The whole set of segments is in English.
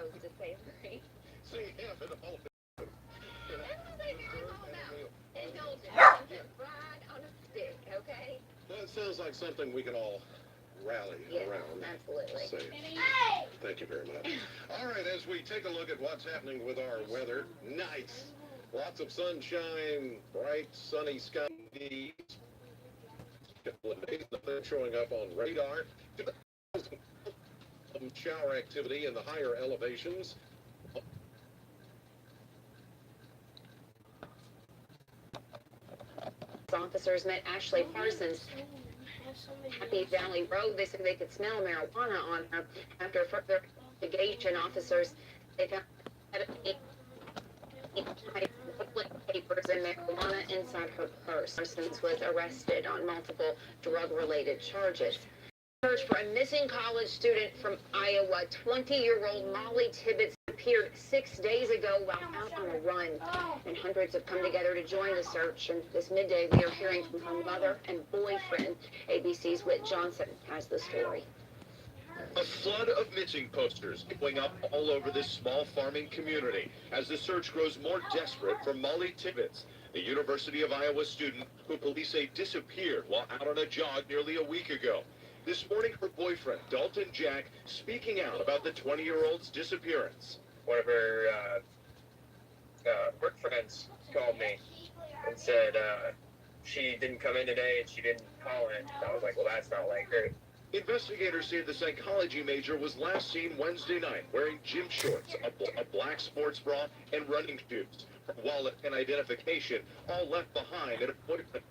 folks, to say the least. See, yeah, but all That's what they are all about. Indulgence and fried on a stick, okay? that sounds like something we can all rally Yes, around. absolutely. Say, thank you very much. All right, as we take a look at what's happening with our weather, nice. Lots of sunshine, bright, sunny skies. Nothing showing up on radar. Some shower activity in the higher elevations. Officers met Ashley Parsons. Happy Valley Road. They said they could smell marijuana on her. After further investigation, officers they found papers and marijuana inside her purse. Parsons was arrested on multiple drug-related charges. Search for a missing college student from Iowa. 20-year-old Molly Tibbetts appeared 6 days ago while out on a run, and hundreds have come together to join the search. And this midday, we are hearing from her mother and boyfriend. ABC's Whit Johnson has the story. A flood of missing posters going up all over this small farming community as the search grows more desperate for Molly Tibbetts, the University of Iowa student who police say disappeared while out on a jog nearly a week ago. This morning, her boyfriend, Dalton Jack, speaking out about the 20-year-old's disappearance. One of her work friends called me and said she didn't come in today and she didn't call in. I was like, well, that's not like her. Investigators say the psychology major was last seen Wednesday night wearing gym shorts, a black sports bra, and running shoes. Her wallet and identification all left behind at a appointment.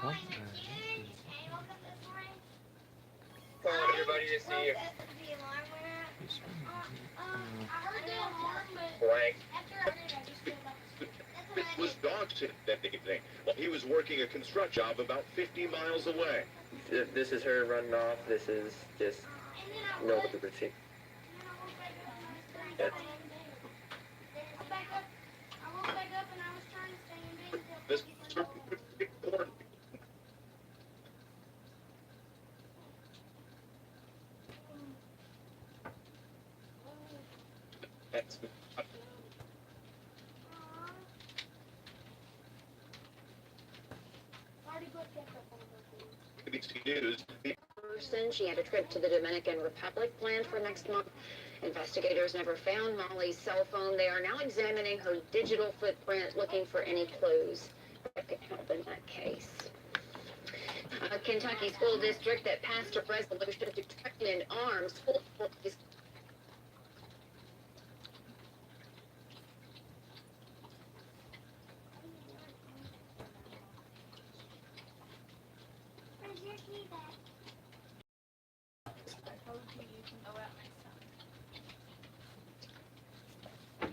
Calling everybody to see if blank. It was dog sitting that evening while he was working a construction job about 50 miles away. This is her running off. This is just nobody would see. This ABC News. She had a trip to the Dominican Republic planned for next month. Investigators never found Molly's cell phone. They are now examining her digital footprint, looking for any clues that could help in that case. A Kentucky school district that passed a resolution to train in arms. School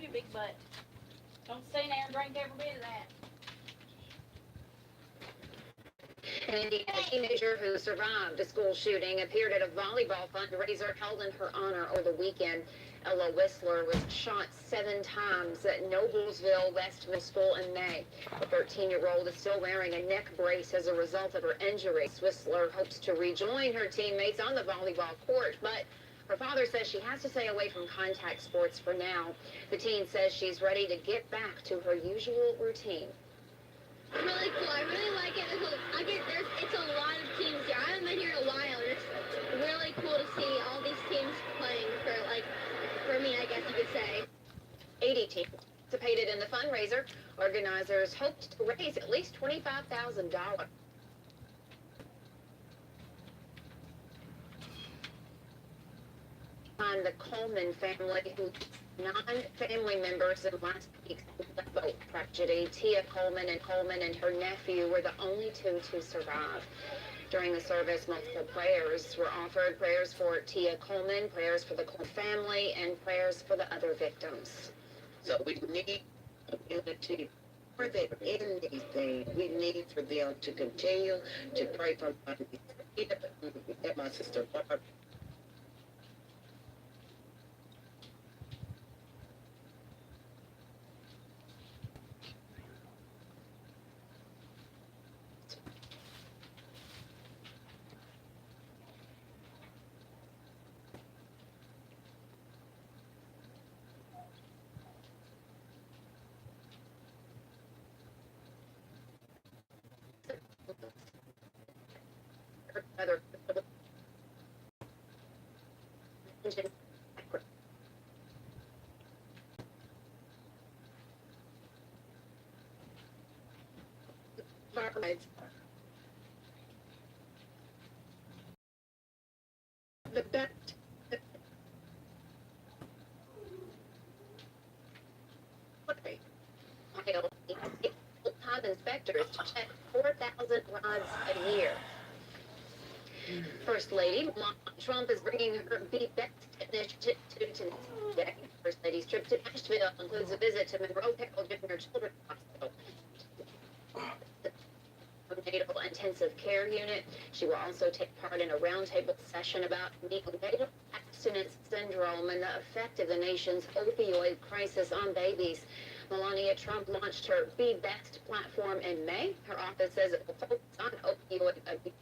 You big butt. Don't stay there and drink every bit of that. An Indiana teenager who survived a school shooting appeared at a volleyball fundraiser held in her honor over the weekend. Ella Whistler was shot 7 times at Noblesville West Middle School in May. The 13-year-old is still wearing a neck brace as a result of her injuries. Whistler hopes to rejoin her teammates on the volleyball court, but her father says she has to stay away from contact sports for now. The teen says she's ready to get back to her usual routine. Really cool. I really like it. It's a lot of teams here. I haven't been here in a while. It's really cool to see all these teams playing for me, I guess you could say. 80 teams participated in the fundraiser. Organizers hoped to raise at least $25,000. On the Coleman family, who 9 family members in last week's boat tragedy. Tia Coleman and her nephew were the only 2 to survive. During the service, multiple prayers were offered. Prayers for Tia Coleman, prayers for the Coleman family, and prayers for the other victims. So we need community more than anything. We need for them to continue to pray for my sister Barbara. Other the best. Full-time inspectors check 4,000 rods a year. First Lady Melania Trump is bringing her Be Best initiative to today. First Lady's trip to Nashville includes a visit to Monroe Carroll Jr. Children's Hospital, neonatal intensive care unit. She will also take part in a roundtable session about neonatal abstinence syndrome and the effect of the nation's opioid crisis on babies. Melania Trump launched her Be Best platform in May. Her office says it will focus on opioid abuse.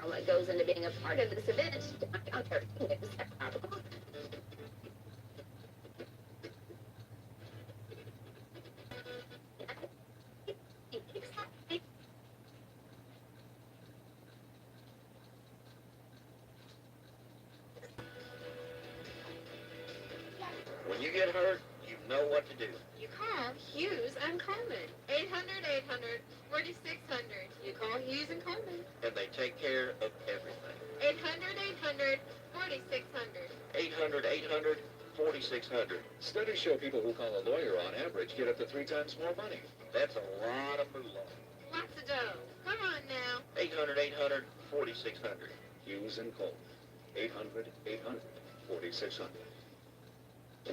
What goes into being a part of this event? On 13 News at 5 o'clock. When you get hurt, you know what to do. You call Hughes and Coleman. 800-800-4600. You call Hughes and Coleman. And they take care of everything. 800-800-4600. 800-800-4600. Studies show people who call a lawyer on average get up to 3 times more money. That's a lot of moolah. Lots of dough. Come on now. 800-800-4600. Hughes and Cole. 800-800-4600.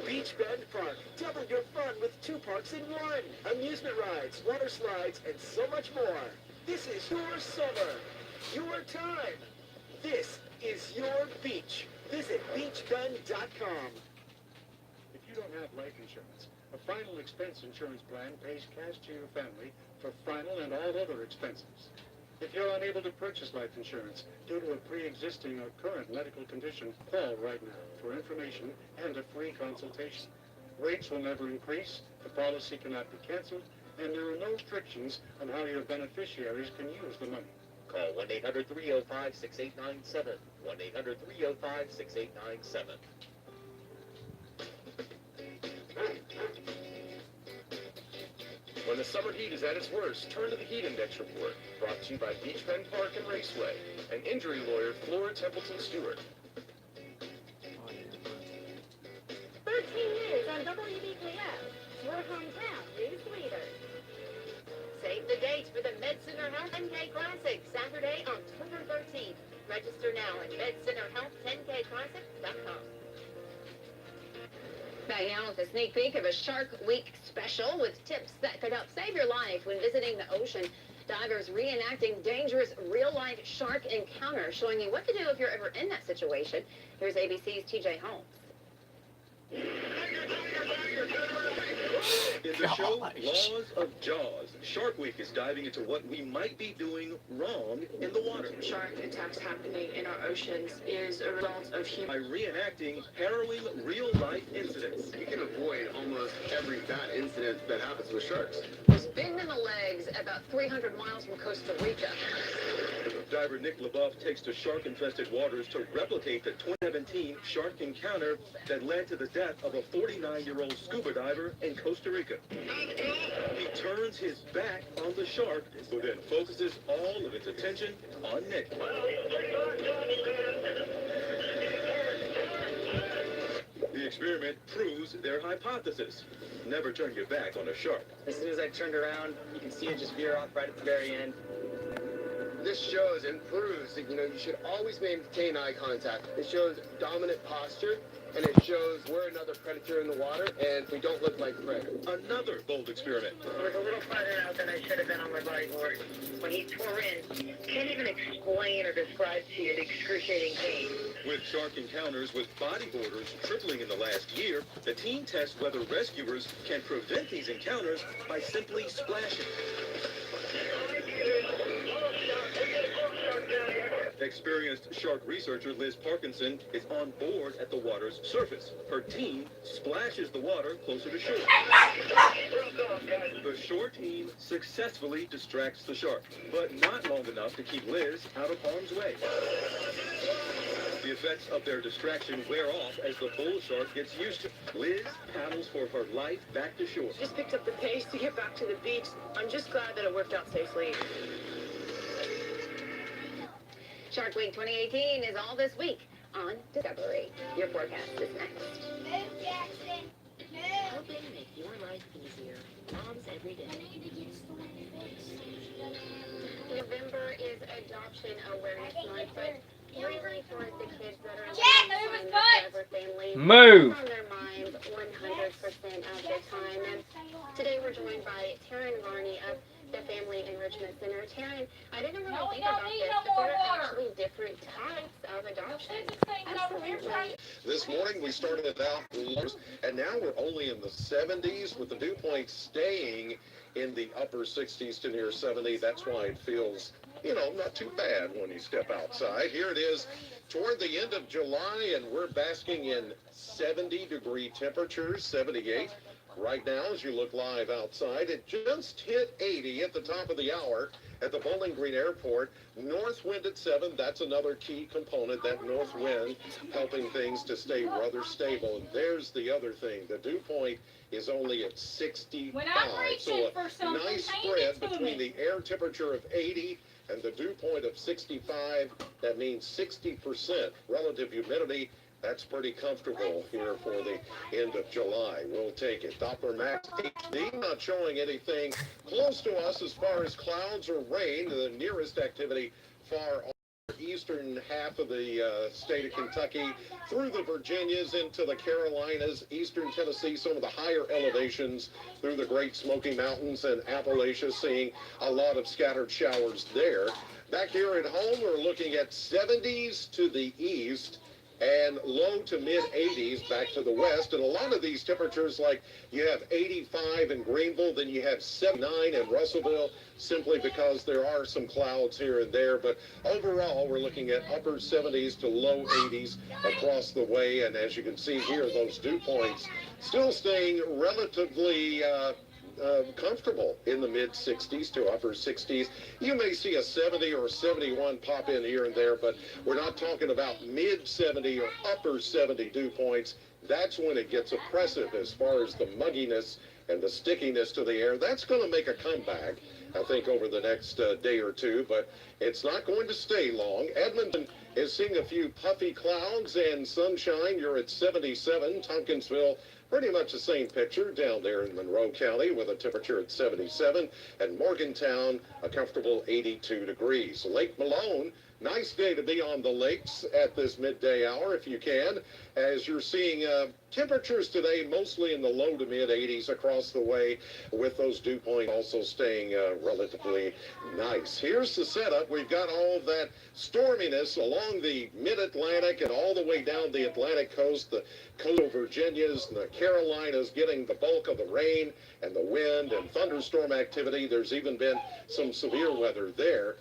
Beach Bend Park. Double your fun with 2 parks in 1. Amusement rides, water slides, and so much more. This is your summer, your time. This is your beach. Visit beachbend.com. If you don't have life insurance, a final expense insurance plan pays cash to your family for final and all other expenses. If you're unable to purchase life insurance due to a pre-existing or current medical condition, call right now for information and a free consultation. Rates will never increase, the policy cannot be canceled, and there are no restrictions on how your beneficiaries can use the money. Call 1-800-305-6897. 1-800-305-6897. When the summer heat is at its worst, turn to the Heat Index Report, brought to you by Beach Bend Park and Raceway, and injury lawyer Flora Templeton Stewart. 13 years on WBKO. Your hometown news leader. Save the date for the MedCenter Health 10K Classic, Saturday, October 13th. Register now at MedCenterHealth10kClassic.com. Back now with a sneak peek of a Shark Week special with tips that could help save your life when visiting the ocean. Divers reenacting dangerous real-life shark encounters, showing you what to do if you're ever in that situation. Here's ABC's TJ Holmes. In the show Laws of Jaws, Shark Week is diving into what we might be doing wrong in the water. Shark attacks happening in our oceans is a result of By reenacting harrowing real-life incidents. You can avoid almost every bad incident that happens with sharks. Was bitten in the legs about 300 miles from Costa Rica. Diver Nick LaBeouf takes to shark-infested waters to replicate the 2017 shark encounter that led to the death of a 49-year-old scuba diver in Costa Rica. He turns his back on the shark, who then focuses all of its attention on Nick. The experiment proves their hypothesis. Never turn your back on a shark. As soon as I turned around, you can see it just veer off right at the very end. This shows and proves that, you should always maintain eye contact. It shows dominant posture and it shows we're another predator in the water, and we don't look like prey. Another bold experiment. I was a little farther out than I should have been on my bodyboard. When he tore in, can't even explain or describe to you the excruciating pain. With shark encounters with bodyboarders tripling in the last year, the team tests whether rescuers can prevent these encounters by simply splashing. Experienced shark researcher Liz Parkinson is on board at the water's surface. Her team splashes the water closer to shore. The shore team successfully distracts the shark, but not long enough to keep Liz out of harm's way. The effects of their distraction wear off as the bull shark gets used to. Liz paddles for her life back to shore. Just picked up the pace to get back to the beach. I'm just glad that it worked out safely. Shark Week 2018 is all this week on Discovery. Your forecast is next. Helping make your life easier. Moms every day. November is Adoption Awareness Month, but really for the kids that are in the forever family, Move. on their minds 100% of the time. And today we're joined by Taryn Varney of the Family Enrichment Center. Taryn, I didn't really think about this, but there are actually different types of adoption. Absolutely. This morning we started it out low, and now we're only in the 70s with the dew point staying in the upper 60s to near 70. That's why it feels, not too bad when you step outside. Here it is toward the end of July, and we're basking in 70-degree temperatures, 78. Right now, as you look live outside, it just hit 80 at the top of the hour at the Bowling Green Airport. North wind at 7, that's another key component, that north wind helping things to stay rather stable. And there's the other thing, the dew point is only at 65. So a nice spread between the air temperature of 80 and the dew point of 65. That means 60% relative humidity. That's pretty comfortable here for the end of July. We'll take it. Doppler Max HD not showing anything close to us as far as clouds or rain. The nearest activity far on the eastern half of the state of Kentucky, through the Virginias into the Carolinas, eastern Tennessee, some of the higher elevations through the Great Smoky Mountains and Appalachia, seeing a lot of scattered showers there. Back here at home, we're looking at 70s to the east, and low to mid 80s back to the west. And a lot of these temperatures, like you have 85 in Greenville, then you have 79 in Russellville, simply because there are some clouds here and there. But overall, we're looking at upper 70s to low 80s across the way. And as you can see here, those dew points still staying relatively comfortable in the mid-60s to upper 60s. You may see a 70 or 71 pop in here and there, but we're not talking about mid-70 or upper 70 dew points. That's when it gets oppressive as far as the mugginess and the stickiness to the air. That's going to make a comeback, I think, over the next day or two, but it's not going to stay long. Edmonton is seeing a few puffy clouds and sunshine. You're at 77. Tompkinsville, pretty much the same picture down there in Monroe County with a temperature at 77. And Morgantown, a comfortable 82 degrees. Lake Malone, nice day to be on the lakes at this midday hour if you can, as you're seeing temperatures today mostly in the low to mid 80s across the way, with those dew points also staying relatively nice. Here's the setup. We've got all of that storminess along the mid-Atlantic and all the way down the Atlantic coast, the coastal Virginias and the Carolinas getting the bulk of the rain and the wind and thunderstorm activity. There's even been some severe weather there.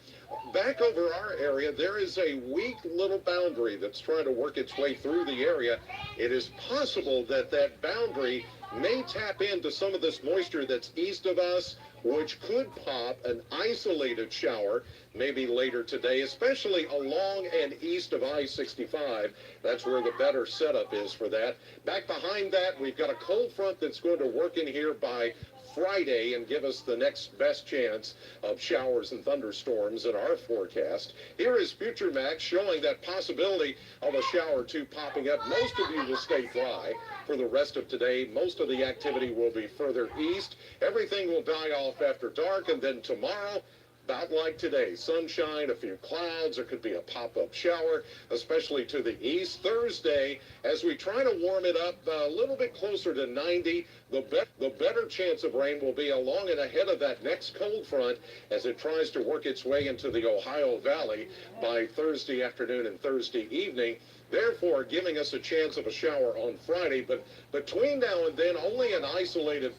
Back over our area, there is a weak little boundary that's trying to work its way through the area. It is possible that that boundary may tap into some of this moisture that's east of us, which could pop an isolated shower maybe later today, especially along and east of I-65. That's where the better setup is for that. Back behind that, we've got a cold front that's going to work in here by Friday and give us the next best chance of showers and thunderstorms in our forecast. Here is Future Max showing that possibility of a shower or two popping up. Most of you will stay dry for the rest of today. Most of the activity will be further east. Everything will die off after dark, and then tomorrow, About like today, sunshine, a few clouds, there could be a pop-up shower, especially to the east. Thursday, as we try to warm it up a little bit closer to 90, the better chance of rain will be along and ahead of that next cold front as it tries to work its way into the Ohio Valley by Thursday afternoon and Thursday evening, therefore giving us a chance of a shower on Friday. But between now and then, only an isolated,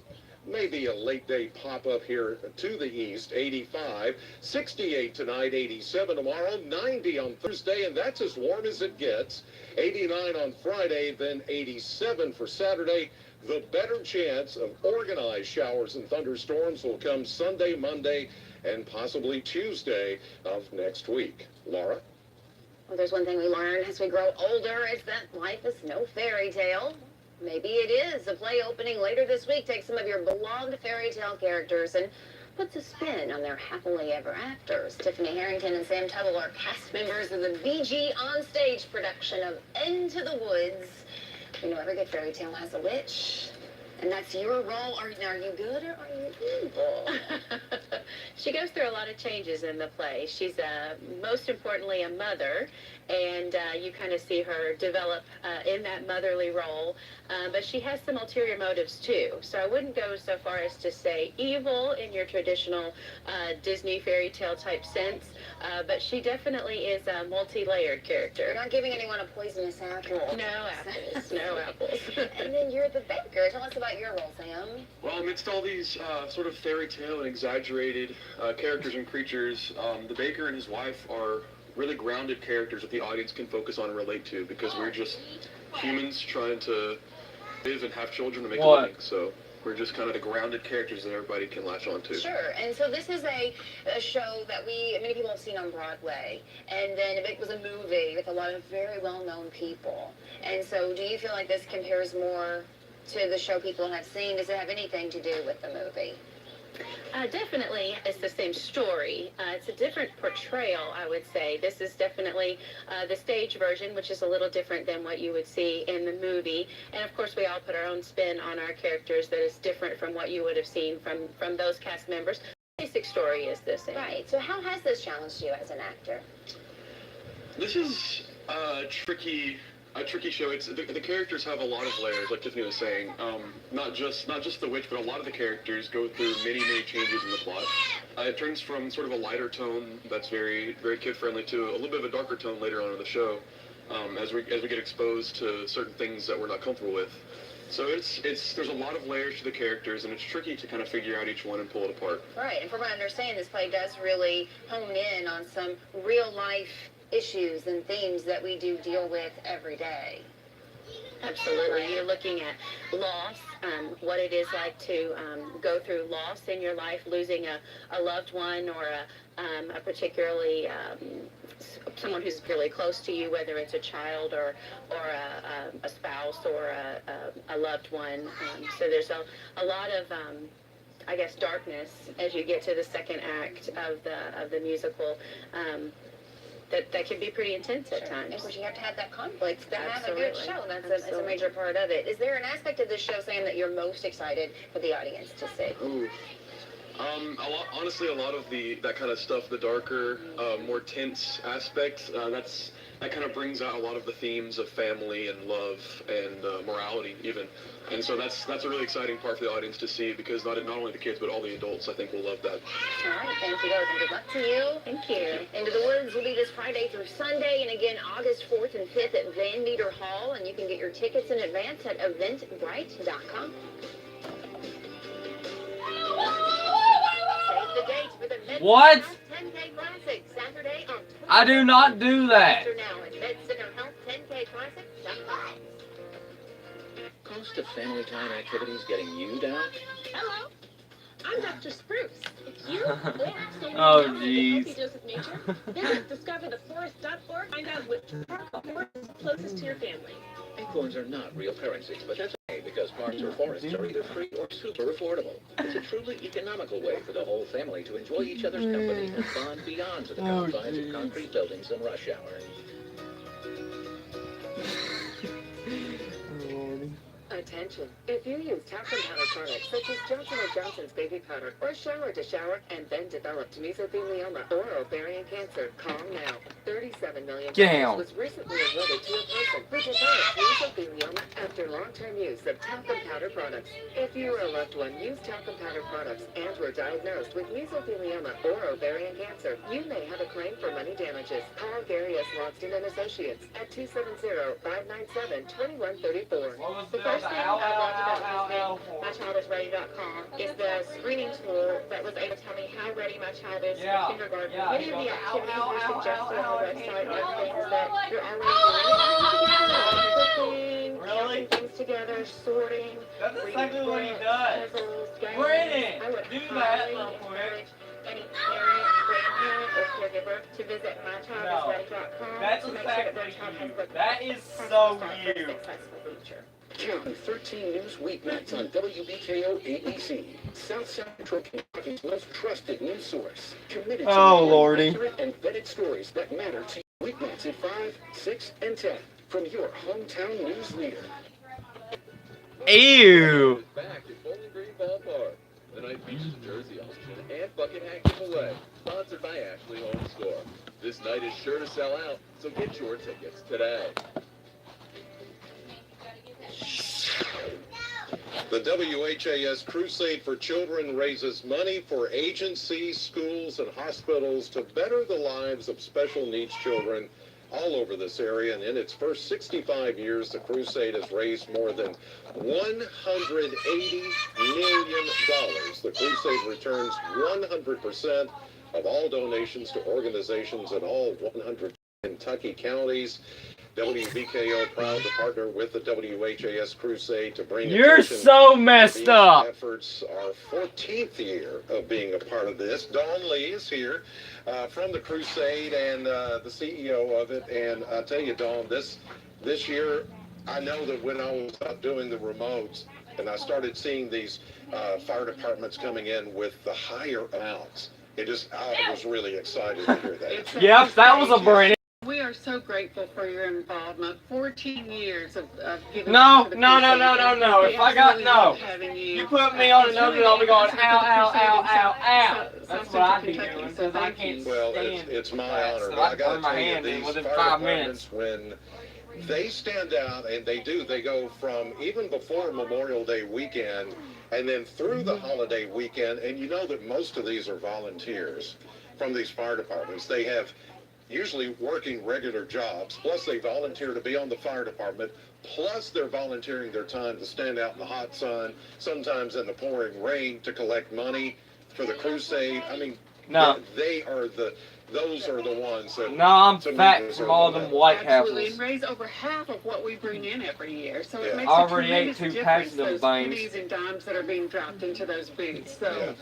maybe a late day pop-up here to the east. 85, 68 tonight, 87 tomorrow, 90 on Thursday, and that's as warm as it gets. 89 on Friday, then 87 for Saturday. The better chance of organized showers and thunderstorms will come Sunday, Monday, and possibly Tuesday of next week. Laura? Well, there's one thing we learn as we grow older is that life is no fairy tale. Maybe it is. A play opening later this week takes some of your beloved fairy tale characters and puts a spin on their happily ever afters. Tiffany Harrington and Sam Tuttle are cast members of the BG on-stage production of Into the Woods. You know, every good fairy tale has a witch. And that's your role. Are you good or are you evil? She goes through a lot of changes in the play. She's most importantly a mother, and you kind of see her develop in that motherly role. But she has some ulterior motives too. So I wouldn't go so far as to say evil in your traditional Disney fairy tale type sense. But she definitely is a multi-layered character. You're not giving anyone a poisonous apple. No apples. No apples. And then you're the baker. Tell us about your role, Sam. Well, amidst all these sort of fairy tale and exaggerated characters and creatures, the baker and his wife are really grounded characters that the audience can focus on and relate to, because we're just humans trying to live and have children and make a living. So we're just kind of the grounded characters that everybody can latch on to. Sure. And so this is a show that many people have seen on Broadway. And then it was a movie with a lot of very well-known people. And so do you feel like this compares more to the show people have seen? Does it have anything to do with the movie? Definitely, it's the same story. It's a different portrayal, I would say. This is definitely the stage version, which is a little different than what you would see in the movie. And of course, we all put our own spin on our characters that is different from what you would have seen from those cast members. The basic story is the same. Right. So how has this challenged you as an actor? This is a tricky show. It's the characters have a lot of layers, like Tiffany was saying. Not just the witch, but a lot of the characters go through many changes in the plot. It turns from sort of a lighter tone that's very kid friendly to a little bit of a darker tone later on in the show, as we get exposed to certain things that we're not comfortable with. So there's a lot of layers to the characters, and it's tricky to kind of figure out each one and pull it apart. Right. And from what I understand, this play does really hone in on some real life issues and themes that we do deal with every day. Absolutely. You're looking at loss, what it is like to go through loss in your life, losing a loved one or a particularly someone who's really close to you, whether it's a child or a spouse or a loved one. So there's a lot of I guess darkness as you get to the second act of the musical. That can be pretty intense at times. Of course, you have to have that conflict to have a Absolutely. good show. That's a major part of it. Is there an aspect of this show, Sam, that you're most excited for the audience to see? Ooh. Honestly, a lot of that kind of stuff, the darker, more tense aspects, that kind of brings out a lot of the themes of family and love and morality even. And so that's a really exciting part for the audience to see, because not only the kids, but all the adults, I think, will love that. All right, thank you guys, and good luck to you. Thank you. Into the Woods will be this Friday through Sunday, and again, August 4th and 5th at Van Meter Hall, and you can get your tickets in advance at eventbrite.com. Save the date for the Midday 10K Classic, Saturday on 20th. I do not do that. Now at MedCenterHealth10KClassic.com. Cost of family time activities getting you down? Hello, I'm Dr. Spruce. If you or someone Oh, else jeez. is healthy dose of nature, visit discovertheforest.org. Find out which park or forest is closest to your family. Acorns are not real currency, but that's okay, because parks or forests are either free or super affordable. It's a truly economical way for the whole family to enjoy each other's company and bond beyond the confines of concrete buildings and rush hour. Attend mention, if you use talcum powder products such as Johnson & Johnson's baby powder or shower to shower and then developed mesothelioma or ovarian cancer, call now. $37 million was recently awarded to a person who developed mesothelioma after long-term use of talcum powder products. If you or a loved one used talcum powder products and were diagnosed with mesothelioma or ovarian cancer, you may have a claim for money damages. Call Gary S. Logston and Associates at 270-597-2134. The first thing I loved about using mychildisready.com is the screening tool that was able to tell me how ready my child is for kindergarten. Many of the activities you're suggesting on the website are things that you're already doing. Cooking, counting things together, sorting, That's reading exactly what he books, does. puzzles, games. Brennan, I would do that highly real quick. encourage any parent, grandparent, or caregiver to visit mychildisready.com That's to make sure that their child has the That is so you. successful future. Count 13 News weeknights on WBKO ABC. South Central Kentucky's most trusted news source. Committed to accurate and vetted stories that matter to you. Weeknights at 5, 6, and 10 from your hometown news leader. Ew. Back at Bowling Green Ballpark. The night features jersey auction and bucket hat giveaway. Sponsored by Ashley Home Store. This night is sure to sell out, so get your tickets today. The WHAS Crusade for Children raises money for agencies, schools, and hospitals to better the lives of special needs children all over this area. And in its first 65 years, the Crusade has raised more than $180 million. The Crusade returns 100% of all donations to organizations in all 100 Kentucky counties. WBKO proud to partner with the WHAS Crusade to bring You're so messed up. Efforts our 14th year of being a part of this. Dawn Lee is here from the Crusade and the CEO of it. And I'll tell you, Dawn, this year, I know that when I was out doing the remotes and I started seeing these fire departments coming in with the higher amounts, I was really excited to hear that. Yep, that was a brain. We are so grateful for your involvement. 14 years of giving. No. to the If I got you put me on another, I'll be going ow. That's what I'd be doing because I can't stand. Well, it's my honor. So I got to my tell you, hand in these within fire 5 departments, when they stand out, and they go from even before Memorial Day weekend and then through the holiday weekend, and you know that most of these are volunteers from these fire departments. They have usually working regular jobs, plus they volunteer to be on the fire department, plus they're volunteering their time to stand out in the hot sun, sometimes in the pouring rain, to collect money for the crusade. I mean, those are the ones that... No, I'm fat from all them White Absolutely, Houses. and raise over half of what we bring in every year. So it Yeah. makes Already a ate tremendous 2 packs difference, of them those things. pennies and dimes that are being dropped into those boots. So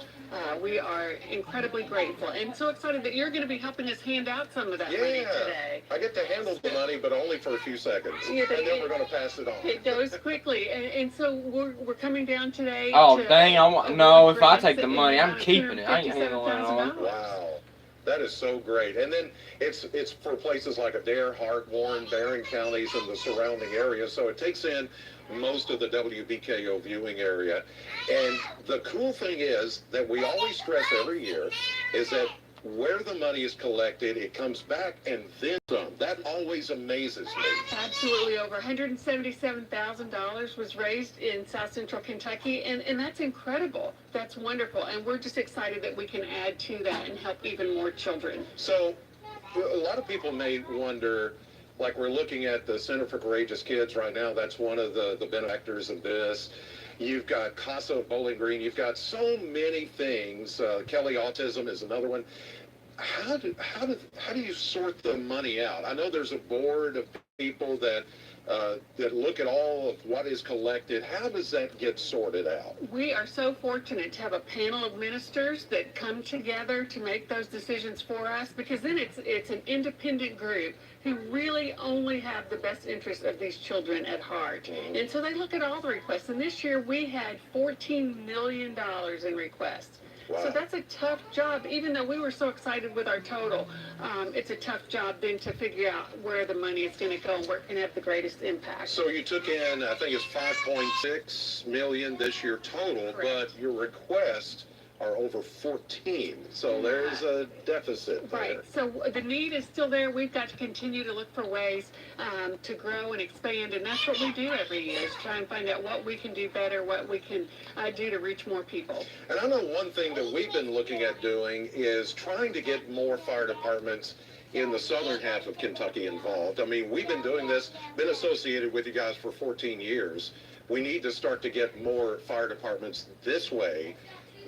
we are incredibly grateful and so excited that you're going to be helping us hand out some of that money today. I get to handle the money, but only for a few seconds, and then we're going to pass it on. It goes quickly, and so we're coming down today. Oh, to, dang, no, if I take the money, I'm keeping it. I ain't handling it all. Wow. That is so great. And then it's for places like Adair, Hart, Warren, Barron counties and the surrounding areas. So it takes in most of the WBKO viewing area. And the cool thing is that we always stress every year is that where the money is collected, it comes back and then some. That always amazes me. Absolutely. Over $177,000 was raised in South Central Kentucky, and that's incredible. That's wonderful. And we're just excited that we can add to that and help even more children. So a lot of people may wonder, like we're looking at the Center for Courageous Kids right now. That's one of the benefactors of this. You've got CASA Bowling Green. You've got so many things. Kelly Autism is another one. How do you sort the money out? I know there's a board of people that look at all of what is collected. How does that get sorted out? We are so fortunate to have a panel of ministers that come together to make those decisions for us, because then it's an independent group who really only have the best interest of these children at heart. And so they look at all the requests. And this year we had $14 million in requests. Wow. So that's a tough job, even though we were so excited with our total. It's a tough job then to figure out where the money is going to go and where it can have the greatest impact. So you took in, I think it's 5.6 million this year total, Correct. but your requests are over 14. So there's a deficit there. Right. So the need is still there. We've got to continue to look for ways to grow and expand, and that's what we do every year, is try and find out what we can do better, what we can do to reach more people. And I know one thing that we've been looking at doing is trying to get more fire departments in the southern half of Kentucky involved. I mean, we've been doing this, been associated with you guys for 14 years. We need to start to get more fire departments this way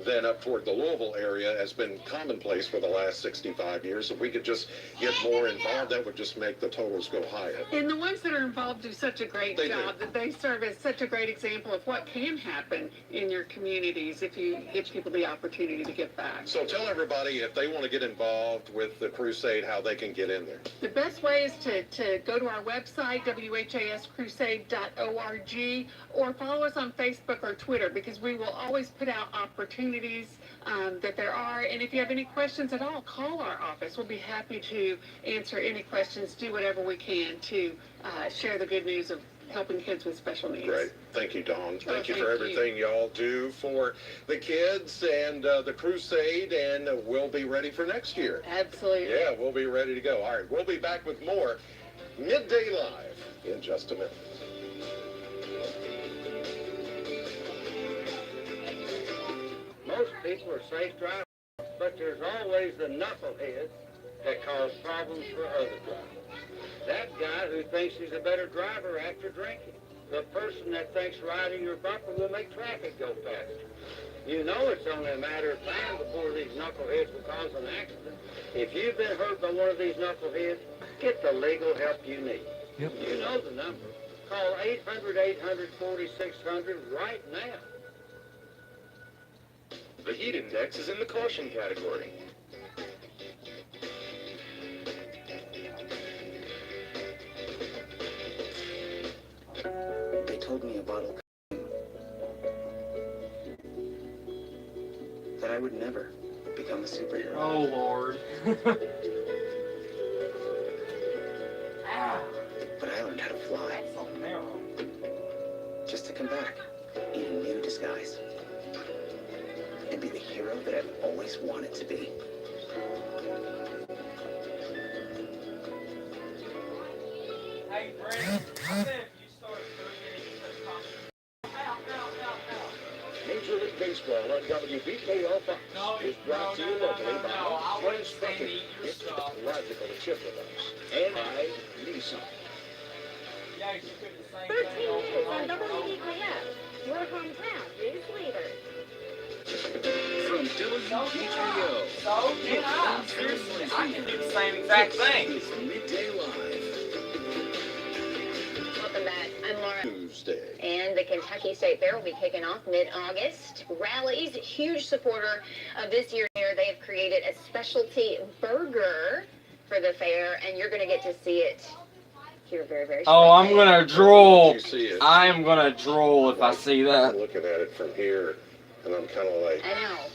than up toward the Louisville area has been commonplace for the last 65 years. If we could just get more involved, that would just make the totals go higher. And the ones that are involved do such a great job. That they serve as such a great example of what can happen in your communities if you give people the opportunity to give back. So tell everybody, if they want to get involved with the crusade, how they can get in there. The best way is to go to our website, whascrusade.org, or follow us on Facebook or Twitter, because we will always put out opportunities that there are. And if you have any questions at all, call our office. We'll be happy to answer any questions, do whatever we can to share the good news of helping kids with special needs. Great. Thank you, Dawn. Thank you for everything y'all do for the kids and the crusade, and we'll be ready for next year. Absolutely. Yeah, we'll be ready to go. All right, we'll be back with more Midday Live in just a minute. Most people are safe drivers, but there's always the knuckleheads that cause problems for other drivers. That guy who thinks he's a better driver after drinking. The person that thinks riding your bumper will make traffic go faster. You know it's only a matter of time before these knuckleheads will cause an accident. If you've been hurt by one of these knuckleheads, get the legal help you need. Yep. You know the number. Call 800-800-4600 right now. The heat index is in the caution category. They told me a bottle that I would never become a superhero. Oh, Lord. But I learned how to fly. Just to come back in a new disguise. And be the hero that I've always wanted to be. Hey, Brent, I said if you start Major League Baseball on WBKO Fox is brought to you locally by Friends Trucking. It's logical to ship with us. And by Nissan. 13 years on WBKO, your hometown news leader. From WBKO. So can I. Seriously, I can do the same exact thing. It's Midday Live. Welcome back. I'm Laura. Tuesday. And the Kentucky State Fair will be kicking off mid-August. Rallies, huge supporter of this year. They have created a specialty burger for the fair, and you're going to get to see it here very, very shortly. Oh, I'm gonna drool. You see it. I am gonna drool if I see that. I'm looking at it from here, and I'm kind of like, I know.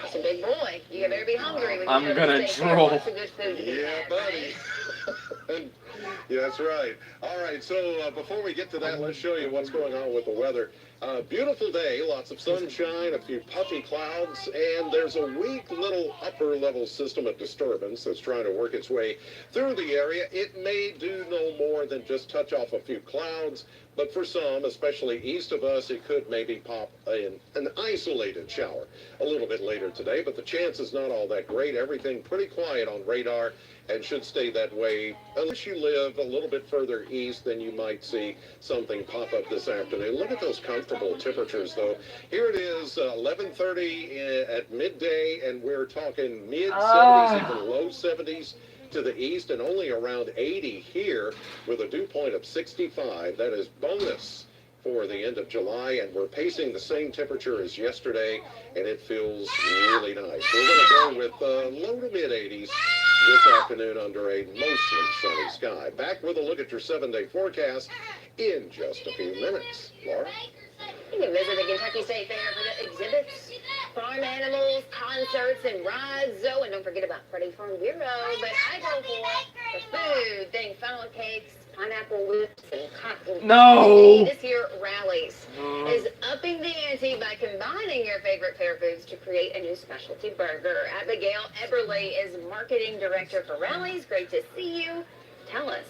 It's a big boy. You better be hungry when you I'm go to gonna the state fair. drool. Lots of good food to be yeah, had, buddy. right? Yeah, that's right. All right, so before we get to that, let's show you what's going on with the weather. Beautiful day, lots of sunshine, a few puffy clouds, and there's a weak little upper level system of disturbance that's trying to work its way through the area. It may do no more than just touch off a few clouds, but for some, especially east of us, it could maybe pop in an isolated shower a little bit later today, but the chance is not all that great. Everything pretty quiet on radar and should stay that way unless you live a little bit further east, then you might see something pop up this afternoon. Look at those comfortable temperatures, though. Here it is, 11:30 at midday, and we're talking mid-70s, even low 70s to the east, and only around 80 here with a dew point of 65. That is bonus for the end of July, and we're pacing the same temperature as yesterday, and it feels really nice. We're going to go with low to mid-80s this afternoon under a mostly sunny sky. Back with a look at your 7-day forecast in just a few minutes. Laura? You can visit the Kentucky State Fair for the exhibits, farm animals, concerts, and rides. Oh, and don't forget about Freddie Farm Bureau. But I go for the food. Think funnel cakes, pineapple whips, and cotton. No. This year, Rallies is upping the ante by combining your favorite fair foods to create a new specialty burger. Abigail Eberly is marketing director for Rallies. Great to see you. Tell us.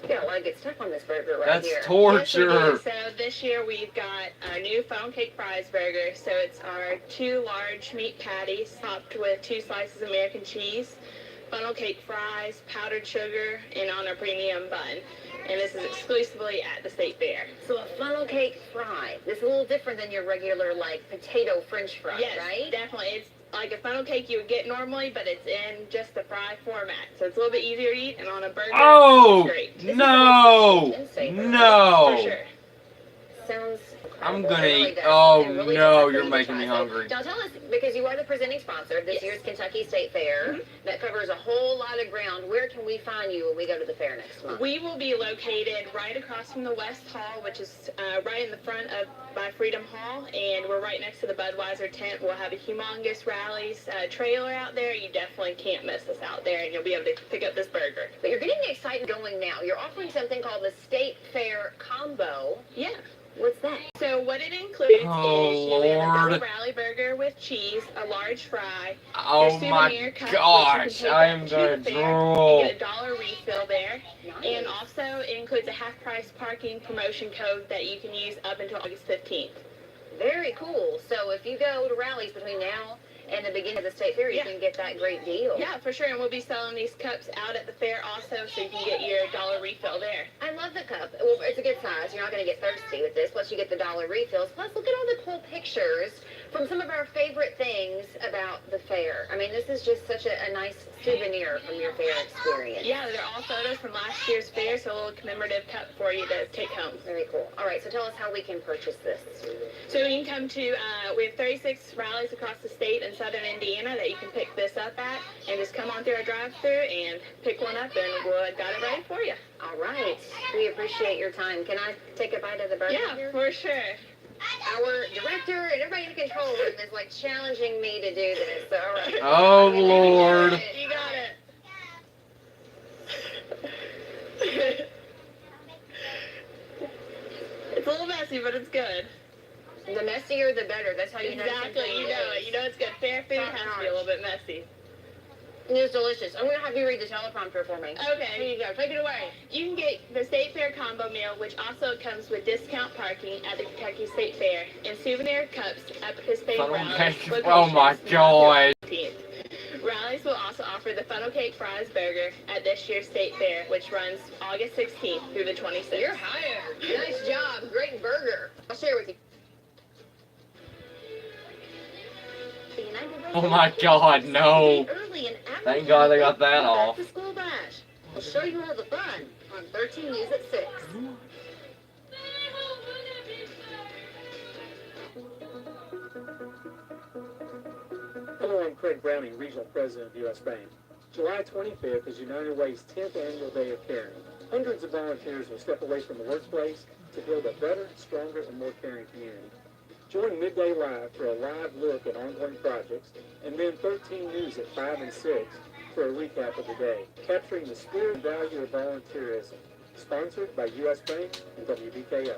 You got a lot of good stuff on this burger right here. That's torture. Yes, we do. So this year we've got our new funnel cake fries burger. So it's our 2 large meat patties topped with 2 slices of American cheese, funnel cake fries, powdered sugar, and on a premium bun. And this is exclusively at the State Fair. So a funnel cake fry. This is a little different than your regular, like, potato french fry, yes, right? Definitely. It's like a funnel cake you would get normally, but it's in just the fry format. So it's a little bit easier to eat, and on a burger, Oh, it's great. no. No. For sure. Sounds I'm incredible. gonna It really eat. does. Oh, Something really no, different for you're you to making try. me So, hungry. now tell us, because you are the presenting sponsor of this year's Kentucky State Fair, that covers a whole lot of ground. Where can we find you when we go to the fair next month? We will be located right across from the West Hall, which is right in the front of by Freedom Hall, and we're right next to the Budweiser tent. We'll have a humongous Rallies trailer out there. You definitely can't miss us out there, and you'll be able to pick up this burger. But you're getting excited going now. You're offering something called the State Fair Combo. Yeah. What's that? So what it includes is we have a Lord. double rally burger with cheese, a large fry, Oh your my souvenir cup, gosh, which you I can am take gonna up to the fair. drool. You get a $1 refill there. Nice. And also it includes a half-price parking promotion code that you can use up until August 15th. Very cool. So if you go to Rallies between now and the beginning of the State Fair, you can get that great deal. Yeah, for sure. And we'll be selling these cups out at the fair also, so you can get your $1 refill there. I love the cup. Well, it's a good size. You're not going to get thirsty with this. Plus, you get the $1 refills. Plus, look at all the cool pictures from some of our favorite things about the fair. I mean, this is just such a nice souvenir from your fair experience. Yeah, they're all photos from last year's fair, so a little commemorative cup for you to take home. Very cool. All right, so tell us how we can purchase this. So you can come to, we have 36 rallies across the state in southern Indiana that you can pick this up at, and just come on through our drive-thru and pick one up, and we'll got it ready for you. All right. We appreciate your time. Can I take a bite of the burger Yeah, here? for sure. Our director and everybody in the control room is like challenging me to do this. So, all right. Oh, Lord. You got it. It's a little messy, but it's good. The messier, the better. That's how you know. Exactly. You know it. You know it's good. Fair food has to be a little bit messy. It's delicious. I'm going to have you read the teleprompter for me. Okay. Here you go. Take it away. You can get the State Fair combo meal, which also comes with discount parking at the Kentucky State Fair, and souvenir cups at participating rallies. Oh my God. Rallies will also offer the funnel cake fries burger at this year's State Fair, which runs August 16th through the 26th. You're hired. Nice job. Great burger. I'll share with you. Oh my God, no. Thank God they got that off. The school bash. We'll show you all the fun on 13 News at 6. Hello, I'm Craig Browning, Regional President of U.S. Bank. July 25th is United Way's 10th annual Day of Caring. Hundreds of volunteers will step away from the workplace to build a better, stronger, and more caring community. Join Midday Live for a live look at ongoing projects, and then 13 News at 5 and 6 for a recap of the day, capturing the spirit and value of volunteerism. Sponsored by U.S. Bank and WBKO.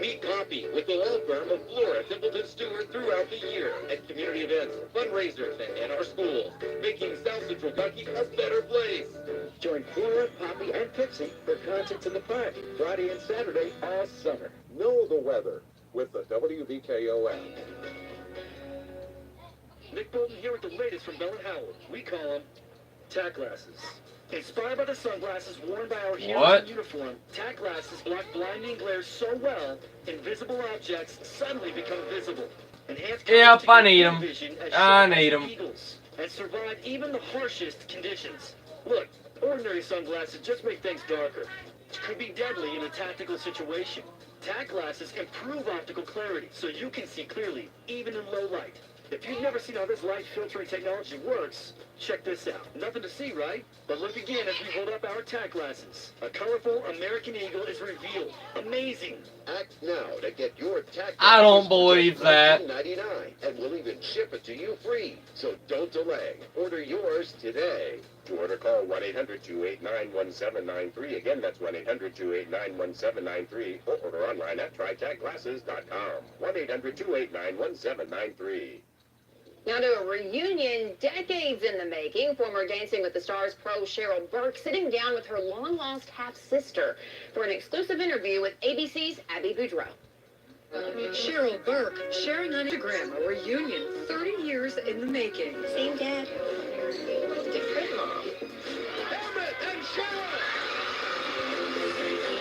Meet Poppy with the law firm of Flora Templeton Stewart throughout the year at community events, fundraisers, and in our schools, making South Central Kentucky a better place. Join Flora, Poppy, and Pixie for concerts in the park, Friday and Saturday all summer. Know the weather with the WBKO app. Nick Bolton here with the latest from Bell & Howell. We call them tack glasses. Inspired by the sunglasses worn by our heroes in uniform, tack glasses block blinding glare so well, invisible objects suddenly become visible. Enhance Yep, I need them. vision as I sharp need as them. eagles, and survive even the harshest conditions. Look, ordinary sunglasses just make things darker, which could be deadly in a tactical situation. Tack glasses improve optical clarity so you can see clearly, even in low light. If you've never seen how this light filtering technology works, check this out. Nothing to see, right? But look again as we hold up our attack glasses. A colorful American eagle is revealed. Amazing. Act now to get your attack. I don't believe that. $19.99, and we'll even ship it to you free. So don't delay. Order yours today. To order, call 1-800-289-1793. Again, that's 1-800-289-1793. Or order online at tritacglasses.com. 1-800-289-1793. Now to a reunion decades in the making. Former Dancing with the Stars pro Cheryl Burke sitting down with her long-lost half-sister for an exclusive interview with ABC's Abby Boudreau. Cheryl Burke sharing on Instagram a reunion 30 years in the making. Same dad, different mom.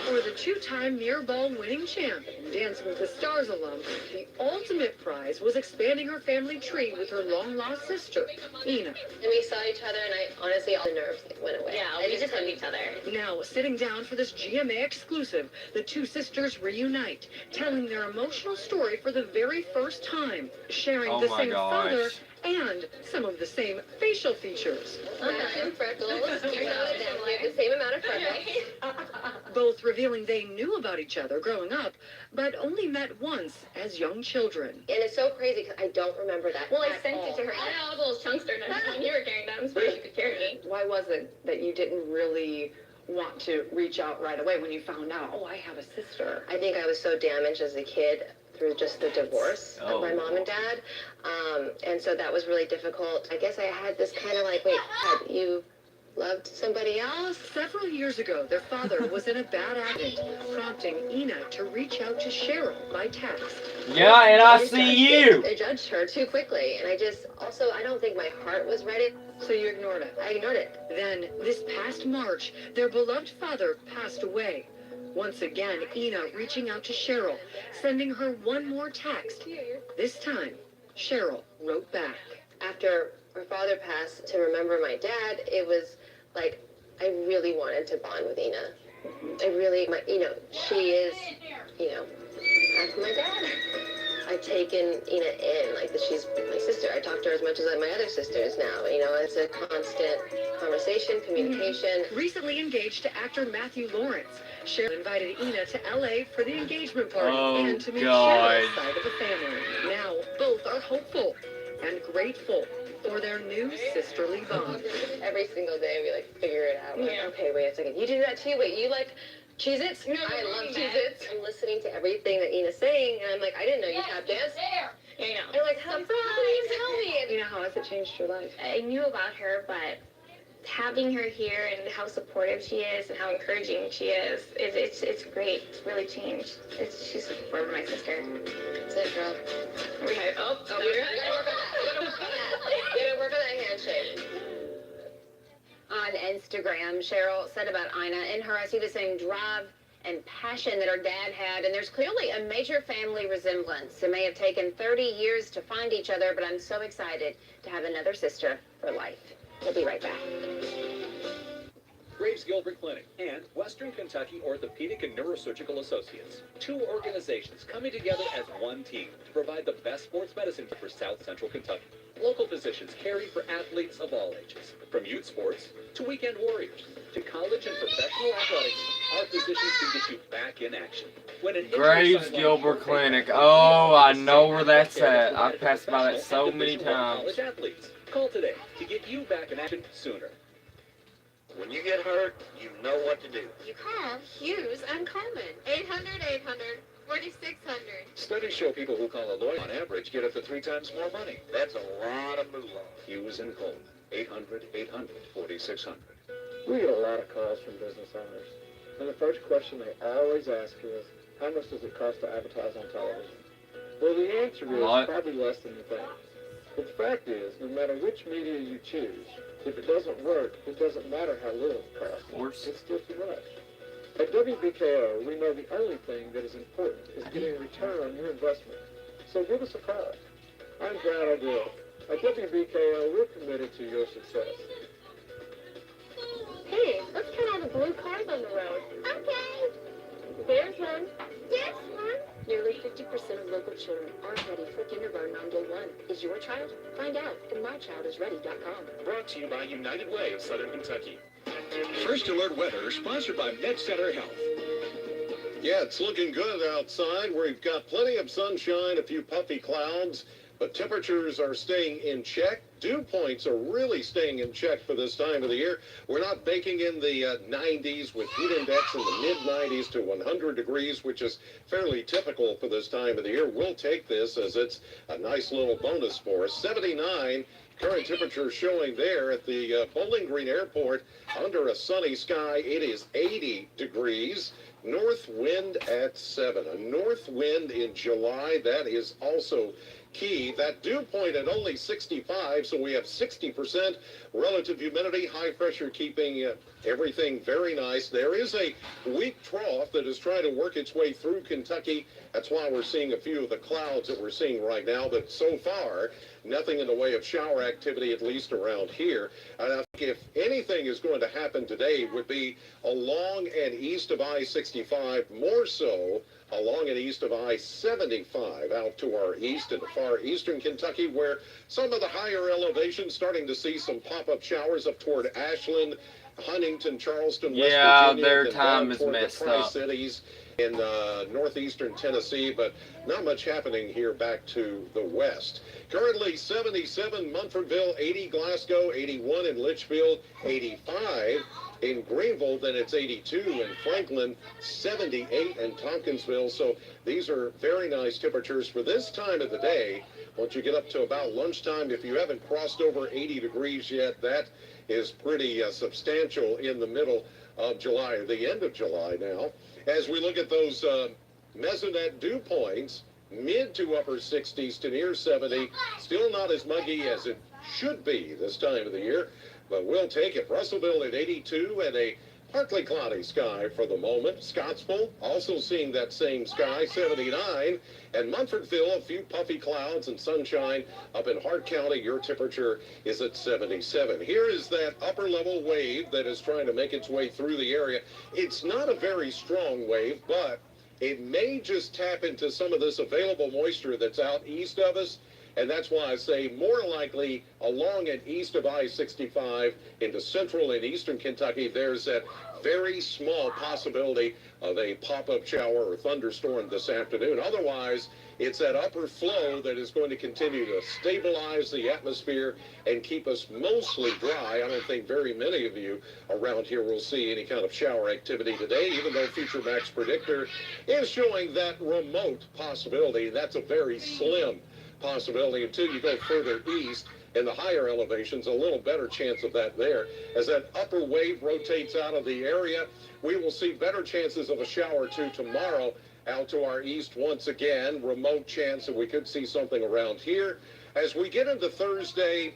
For the two-time Mirrorball winning champ and Dancing with the Stars alum, the ultimate prize was expanding her family tree with her long-lost sister, Ina. And we saw each other, and honestly, all the nerves went away. Yeah, we just hugged each other. Now, sitting down for this GMA exclusive, the two sisters reunite, telling their emotional story for the very first time, sharing the same father and some of the same facial features. And freckles. We have the same amount of freckles. Both revealing they knew about each other growing up, but only met once as young children. And it's so crazy because I don't remember that. Well, I sent it to her. I was a little chunkster when you were carrying them, so she could carry me. Why was it that you didn't really want to reach out right away when you found out, oh, I have a sister? I think I was so damaged as a kid through just the divorce of my mom and dad. And so that was really difficult. I guess I had this kind of like, wait, you loved somebody else? Several years ago, their father was in a bad accident, prompting Ina to reach out to Cheryl by text. Yeah, and I see you. I judged her too quickly, and I don't think my heart was ready. So you ignored it? I ignored it. Then, this past March, their beloved father passed away. Once again, Ina reaching out to Cheryl, sending her one more text. This time, Cheryl wrote back. After her father passed, to remember my dad, it was like I really wanted to bond with Ina. She is, that's my dad. I've taken Ina in, like that she's my sister. I talk to her as much as my other sisters now. It's a constant conversation, communication. Recently engaged to actor Matthew Lawrence, Cheryl invited Ina to LA for the engagement party and to meet Cheryl's side of the family. Now, both are hopeful and grateful for their new sisterly bond. Every single day we figure it out. Okay, wait a second. You do that too? Wait, you like Cheez-Its? No, I love Cheez-Its. I'm listening to everything that Ina's saying, and I'm like, I didn't know you tap dance. Yeah, I'm like, surprise, tell me. How has it changed your life? I knew about her, but having her here and how supportive she is and how encouraging she is, it's great. It's really changed. She's forever my sister. That's it, girl. We had, we gotta work on that handshake. On Instagram, Cheryl said about Ina, in her I see the same drive and passion that her dad had, and there's clearly a major family resemblance. It may have taken 30 years to find each other, but I'm so excited to have another sister for life. We'll be right back. Graves Gilbert Clinic and Western Kentucky Orthopedic and Neurosurgical Associates. Two organizations coming together as one team to provide the best sports medicine for South Central Kentucky. Local physicians caring for athletes of all ages, from youth sports to weekend warriors to college and professional athletics. Our physicians can get you back in action. Graves Gilbert Clinic. Oh, I know where that's at. I've passed by that so many times. College athletes. Call today to get you back in action sooner. When you get hurt, you know what to do. You call Hughes and Coleman. 800-800-4600. Studies show people who call a lawyer on average get up to 3 times more money. That's a lot of moolah. Hughes and Coleman. 800-800-4600. We get a lot of calls from business owners. And the first question they always ask is, how much does it cost to advertise on television? Well, the answer is probably less than you think. But the fact is, no matter which media you choose, if it doesn't work, it doesn't matter how little it costs. It's still too much. At WBKO, we know the only thing that is important is getting a return on your investment. So give us a call. I'm Brad O'Dill. At WBKO, we're committed to your success. Hey, let's count all the blue cars on the road. Okay. There's one. There's one. Nearly 50% of local children aren't ready for kindergarten on day one. Is your child? Find out at mychildisready.com. Brought to you by United Way of Southern Kentucky. First Alert Weather, sponsored by MedCenter Health. Yeah, it's looking good outside. We've got plenty of sunshine, a few puffy clouds, but temperatures are staying in check. Dew points are really staying in check for this time of the year. We're not baking in the 90s with heat index in the mid-90s to 100 degrees, which is fairly typical for this time of the year. We'll take this as it's a nice little bonus for us. 79. Current temperature showing there at the Bowling Green Airport under a sunny sky. It is 80 degrees. North wind at 7. A north wind in July, that is also key. That dew point at only 65, so we have 60% relative humidity, high pressure keeping everything very nice. There is a weak trough that is trying to work its way through Kentucky. That's why we're seeing a few of the clouds that we're seeing right now, but so far, nothing in the way of shower activity, at least around here. And I think if anything is going to happen today, would be along and east of I-65, more so along and east of I-75 out to our east into far eastern Kentucky, where some of the higher elevations starting to see some pop-up showers up toward Ashland, Huntington, Charleston, West Virginia, their and time down is toward messed the up. Tri-Cities in northeastern Tennessee, but not much happening here back to the west. Currently 77 Munfordville, 80 Glasgow, 81 in Litchfield, 85 in Greenville, then it's 82 in Franklin, 78 in Tompkinsville. So these are very nice temperatures for this time of the day. Once you get up to about lunchtime, if you haven't crossed over 80 degrees yet, that is pretty substantial in the middle of July, or the end of July now. As we look at those mesonet dew points, mid to upper 60s to near 70, still not as muggy as it should be this time of the year, but we'll take it. Russellville at 82 and a partly cloudy sky for the moment. Scottsville also seeing that same sky, 79. And Munfordville, a few puffy clouds and sunshine. Up in Hart County, your temperature is at 77. Here is that upper level wave that is trying to make its way through the area. It's not a very strong wave, but it may just tap into some of this available moisture that's out east of us. And that's why I say more likely along and east of I-65 into central and eastern Kentucky, there's that very small possibility of a pop-up shower or thunderstorm this afternoon. Otherwise, it's that upper flow that is going to continue to stabilize the atmosphere and keep us mostly dry. I don't think very many of you around here will see any kind of shower activity today, even though Future Max Predictor is showing that remote possibility. That's a very slim possibility until you go further east in the higher elevations. A little better chance of that there. As that upper wave rotates out of the area, we will see better chances of a shower or two tomorrow out to our east once again. Remote chance that we could see something around here. As we get into Thursday,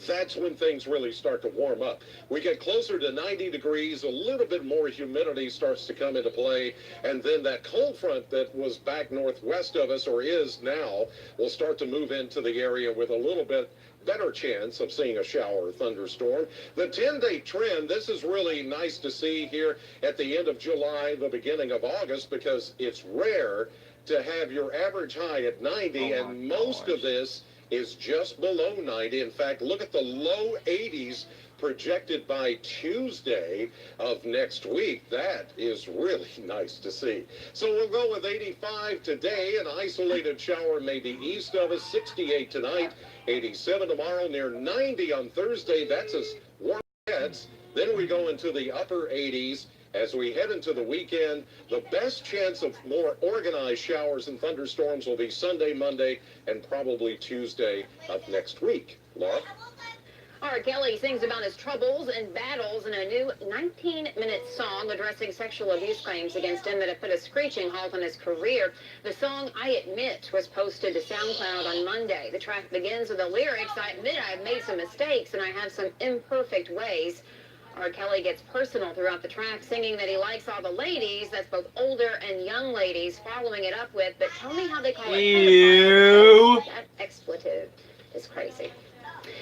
that's when things really start to warm up. We get closer to 90 degrees, a little bit more humidity starts to come into play, and then that cold front that was back northwest of us, or is now, will start to move into the area with a little bit better chance of seeing a shower or thunderstorm. The 10-day trend, this is really nice to see here at the end of July, the beginning of August, because it's rare to have your average high at 90, and most of this is just below 90. In fact, look at the low 80s projected by Tuesday of next week. That is really nice to see. So we'll go with 85 today. An isolated shower maybe east of us. 68 tonight, 87 tomorrow, near 90 on Thursday. That's as warm as it gets. Then we go into the upper 80s. As we head into the weekend, the best chance of more organized showers and thunderstorms will be Sunday, Monday, and probably Tuesday of next week. Laura? R. Kelly sings about his troubles and battles in a new 19-minute song addressing sexual abuse claims against him that have put a screeching halt on his career. The song, I Admit, was posted to SoundCloud on Monday. The track begins with the lyrics, I admit I've made some mistakes and I have some imperfect ways. R. Kelly gets personal throughout the track, singing that he likes all the ladies, that's both older and young ladies, following it up with, but tell me how they call it. Ew. That expletive is crazy.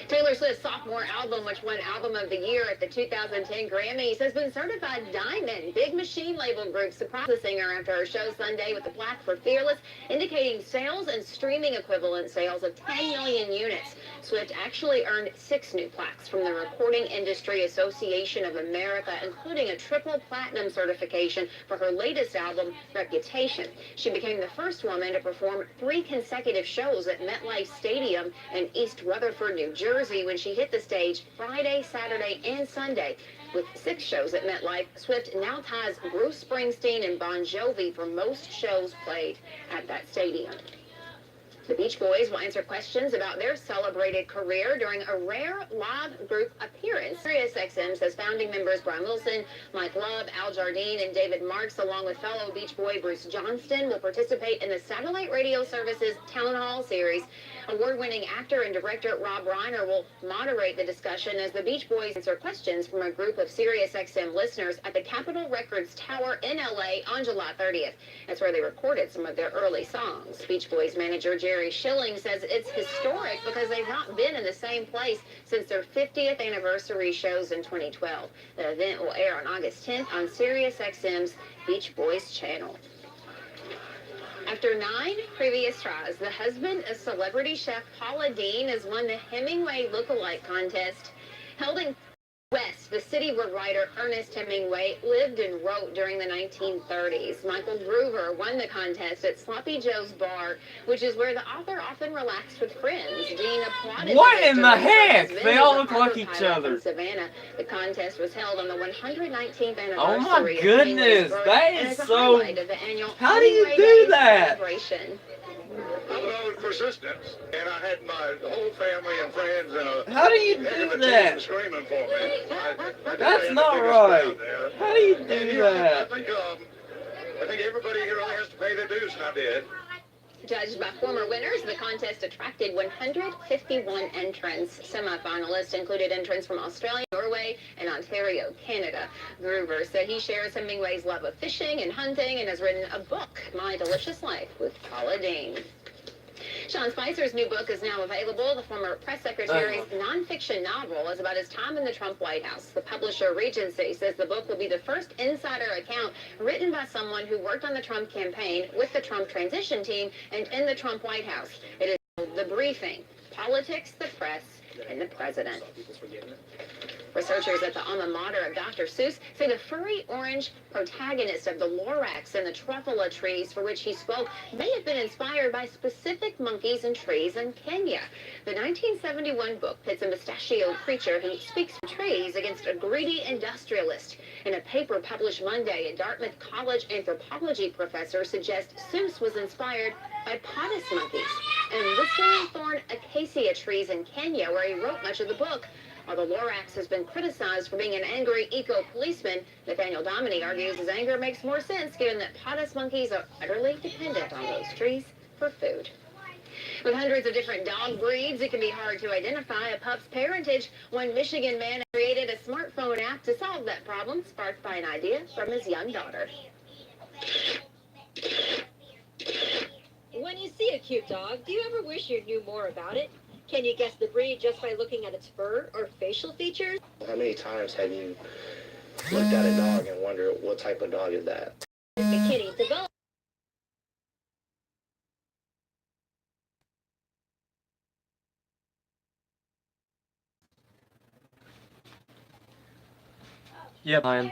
Taylor Swift's sophomore album, which won Album of the Year at the 2010 Grammys, has been certified diamond. Big Machine label group surprised the singer after her show Sunday with a plaque for Fearless, indicating sales and streaming equivalent sales of 10 million units. Swift actually earned 6 new plaques from the Recording Industry Association of America, including a triple platinum certification for her latest album, Reputation. She became the first woman to perform 3 consecutive shows at MetLife Stadium in East Rutherford, New Jersey, when she hit the stage Friday, Saturday, and Sunday. With 6 shows at MetLife, Swift now ties Bruce Springsteen and Bon Jovi for most shows played at that stadium. The Beach Boys will answer questions about their celebrated career during a rare live group appearance. SiriusXM says founding members Brian Wilson, Mike Love, Al Jardine, and David Marks, along with fellow Beach Boy Bruce Johnston, will participate in the satellite radio service's Town Hall series. Award-winning actor and director Rob Reiner will moderate the discussion as the Beach Boys answer questions from a group of SiriusXM listeners at the Capitol Records Tower in L.A. on July 30th. That's where they recorded some of their early songs. Beach Boys manager Jerry Schilling says it's historic because they've not been in the same place since their 50th anniversary shows in 2012. The event will air on August 10th on SiriusXM's Beach Boys channel. After 9 previous tries, the husband of celebrity chef Paula Deen has won the Hemingway Lookalike Contest held in West, the city where writer Ernest Hemingway lived and wrote during the 1930s. Michael Groover won the contest at Sloppy Joe's Bar, which is where the author often relaxed with friends. Dean applauded. What in the heck? They all look like each other. Savannah. The contest was held on the 119th anniversary. Oh my goodness, that is so. How do you do that? I was always persistent, and I had my whole family and friends and how do you do that? Screaming for me. That's not right. How do you do that? I think everybody here only has to pay their dues, and I did. Judged by former winners, the contest attracted 151 entrants. Semi-finalists included entrants from Australia, Norway, and Ontario, Canada. Groover said he shares Hemingway's love of fishing and hunting and has written a book, My Delicious Life with Paula Deen. Sean Spicer's new book is now available. The former press secretary's nonfiction novel is about his time in the Trump White House. The publisher, Regency, says the book will be the first insider account written by someone who worked on the Trump campaign, with the Trump transition team, and in the Trump White House. It is called The Briefing: Politics, the Press, and the President. Researchers at the alma mater of Dr. Seuss say the furry orange protagonist of the Lorax and the Truffula trees for which he spoke may have been inspired by specific monkeys and trees in Kenya. The 1971 book pits a mustachioed creature who speaks from trees against a greedy industrialist. In a paper published Monday, a Dartmouth College anthropology professor suggests Seuss was inspired by potus monkeys and whistling thorn acacia trees in Kenya, where he wrote much of the book. Although Lorax has been criticized for being an angry eco-policeman, Nathaniel Dominy argues his anger makes more sense given that potus monkeys are utterly dependent on those trees for food. With hundreds of different dog breeds, it can be hard to identify a pup's parentage. One Michigan man created a smartphone app to solve that problem, sparked by an idea from his young daughter. When you see a cute dog, do you ever wish you knew more about it? Can you guess the breed just by looking at its fur or facial features? How many times have you looked at a dog and wondered what type of dog is that? McKinney developed. Yep, I am.